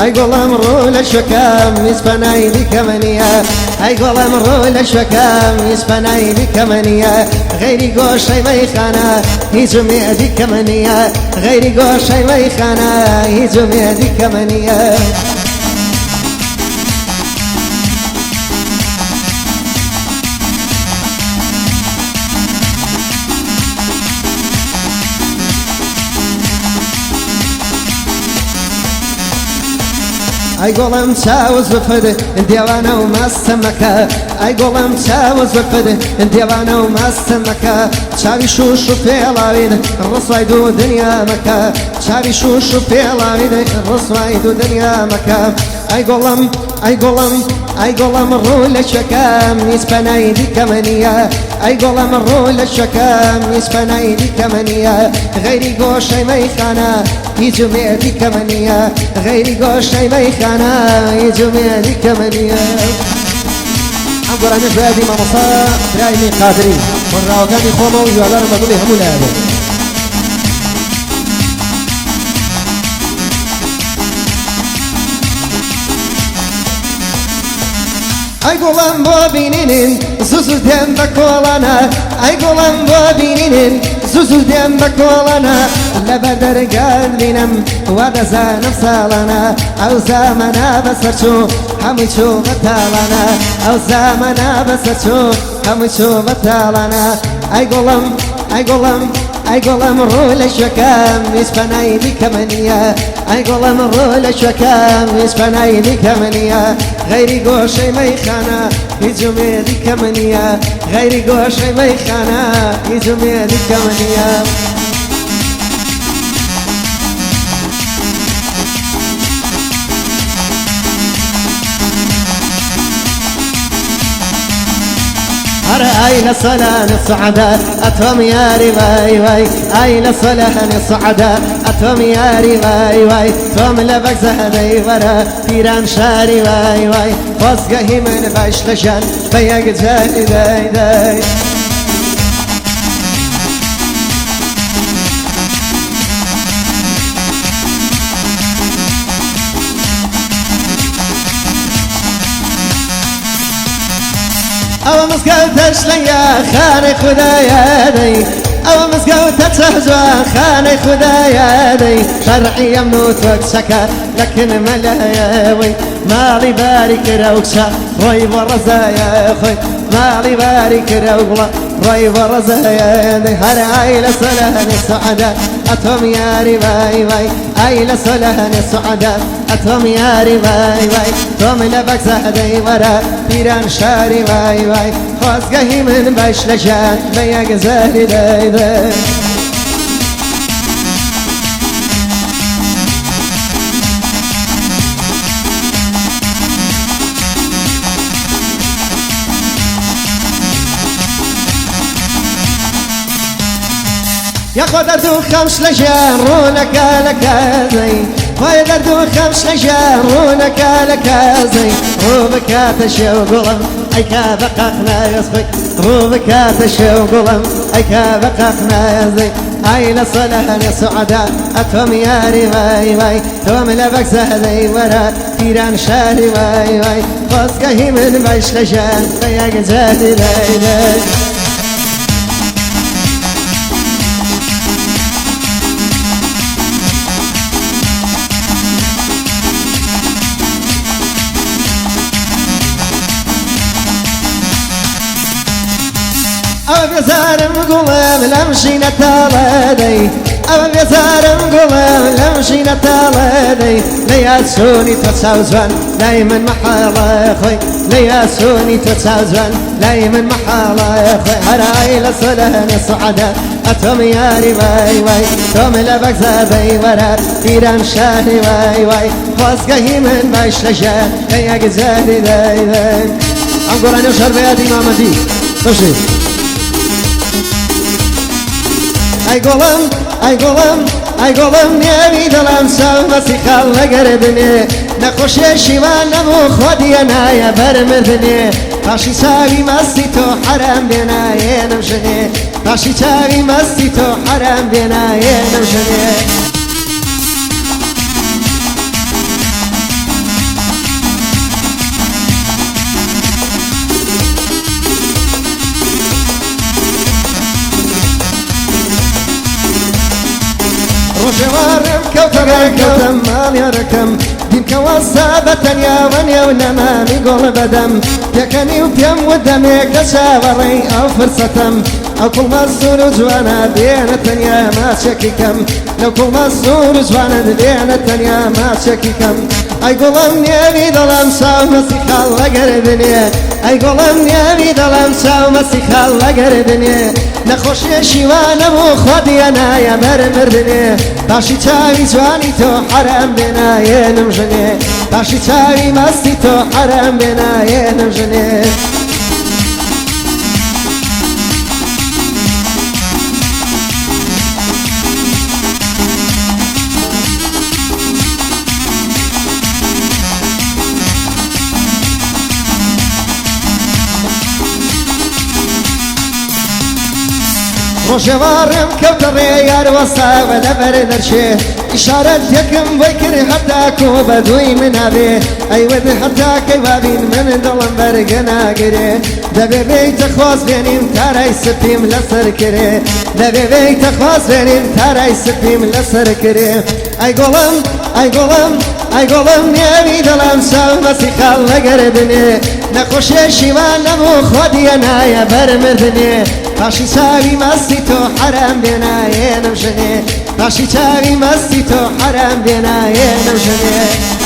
اي قول مرو للشكام يسبناي بكمانية اي قول مرو للشكام يسبناي بكمانية غيري قوشي ميخانا يزمي بكمانية غيري قوشي ميخانا يزمي بكمانية اي قولم تاوز بفده ديوانا وما استمكا اي قولم تاوز بفده ديوانا وما استمكا شابي شوشو في العويد الرصايدو دنيا مكا شابي شوشو في العويد الرصايدو دنيا مكا اي قولم اي قولم الرول الشكام يسبناي بكمانية اي قولم الرول الشكام يسبناي بكمانية غيري قوشي ميخانا يجمع بكمانية غيري قوشي ميخانا يجمع بكمانية عم قراني شوادي ما مصا براي من قادرين والراوكاني خوما ويوالار مدولي همو لابو اي قولم بابينين زوزو دم بكولانا اي قولم بابينين زوزو دم بكولانا لبدر قلبينم ودزا نفسالنا او زمنا بسرشو همشو بتالنا او زمنا بسرشو همشو بتالنا اي قولم رول الشكام يسبناي بكمانية اي قولم رول الشكام يسبناي بكمانية غيري قوشي ميخانا يجمع بكمانية غيري قوشي ميخانا يجمع بكمانية أين صلان الصعداء أتهم يا رواي واي أين صلان الصعداء أتهم يا رواي واي توم لبك زهدي ورا فيران شاري واي واي فاسقه من باش لشان بيق جالي داي داي او مسقوتش ليا خاني خدايا دي او مسقوتش هجوان خاني خدايا دي شرعي يمنوت وكسكا لكن ملاياوي مالي بارك روكشا روي برزايا خوي مالي بارك روغلا روي برزايا دي هر عيلة صلهن السعداء أتهم يا رواي واي عيلة صلهن السعداء أتهم يا رواي واي توم لبك زهدي ورا بيران شاري واي واي خاسقه من باش لشان بيق زهري داي داي يا خو دردو خمس لجان رونك لك زي ويا دردو خمس لجان رونك لك زي روبك تشو قلم اي كابقنا يصفي روبك تشو قلم اي كابقنا زي اي لصلهن السعداء اتهم يا رواي واي توم لبك زهدي ورا فيران شاري واي واي فاسقه من باش لجان بيق زهدي داي داي او بيزارم قولم لمشي نتالدي او بيزارم قولم لمشي نتالدي لياسوني تتساوزان دايما محالة خوي لياسوني تتساوزان دايما محالة خوي هراي لصلهن الصعداء اتهم يا رواي واي توم لبك زادي ورا فيران شاهي واي واي فاسقه من باش لشان هيا زادي داي داي عم قراني وشربياتي مامدي خوشي اي قولم نيوي دلم سو مسيخال لقردني نخوش شيوان نمو خودي انا يا برمذني باشي ساوي مسي تو حرام بينا ينمشني باشي ساوي مسي تو حرام بينا ينمشني ڕۆژێوارم کەوتەڕێکەوتم ماڵێڕەکەم دیمکەوە سابەتەنیا وەنێ و نەمامی گۆڵ بەدەم پێکەنی و پێم ودەمێ کە چاوەڕێی ئەو فرسەتەم ئەو کوڵمە زۆر و جوانە بێنە تەنیا ماچێکی کەم لەو کوڵمە زۆر و جوانە بێنە تەنیا ماچێکی کەم ئەی گوڵم نێوی دڵم چاو مەسی خاڵ لەگەردنێ ئەی گوڵم نێوی دڵم چاو مەسی خاڵ لەگەردنێ نەخۆشیە شیوانەم و خۆدیە نایە بەرمردنێ باشی چاوی جوانی تۆ حەرام بێنایێنم ژنێ باشی چاوی مەستی تۆ حەرام بێنایێنم ژنێ ڕۆژێوارم کەوتەڕێ یاروەساوە لەبەر دەرچێ ئیشارەت یەکم بۆی کرد هەتاکۆ بە دووی منابێ ئەیوەد هەتاکەی وابین من دڵم بەرگە ناگرێ دەبێ بێیتە خۆز بێنیم تارای سپیم لەسەر کرێ دەبێ بێیتە خۆز بێنیم تارای سپیم لەسەر کرێ ئەی گۆڵم ئەی گۆڵم ئەی گۆڵم نێوی دڵم چاو مەسی خاڵ لەگەردنێ نەخۆشیە شیوان نەبوو خۆدیە نایە بەرمردنێ باشی چاوی مەستی تۆ حەرام بێنایێنم ژنێ باشی چاوی مەستی تۆ حەرام بێنایێنم ژنێ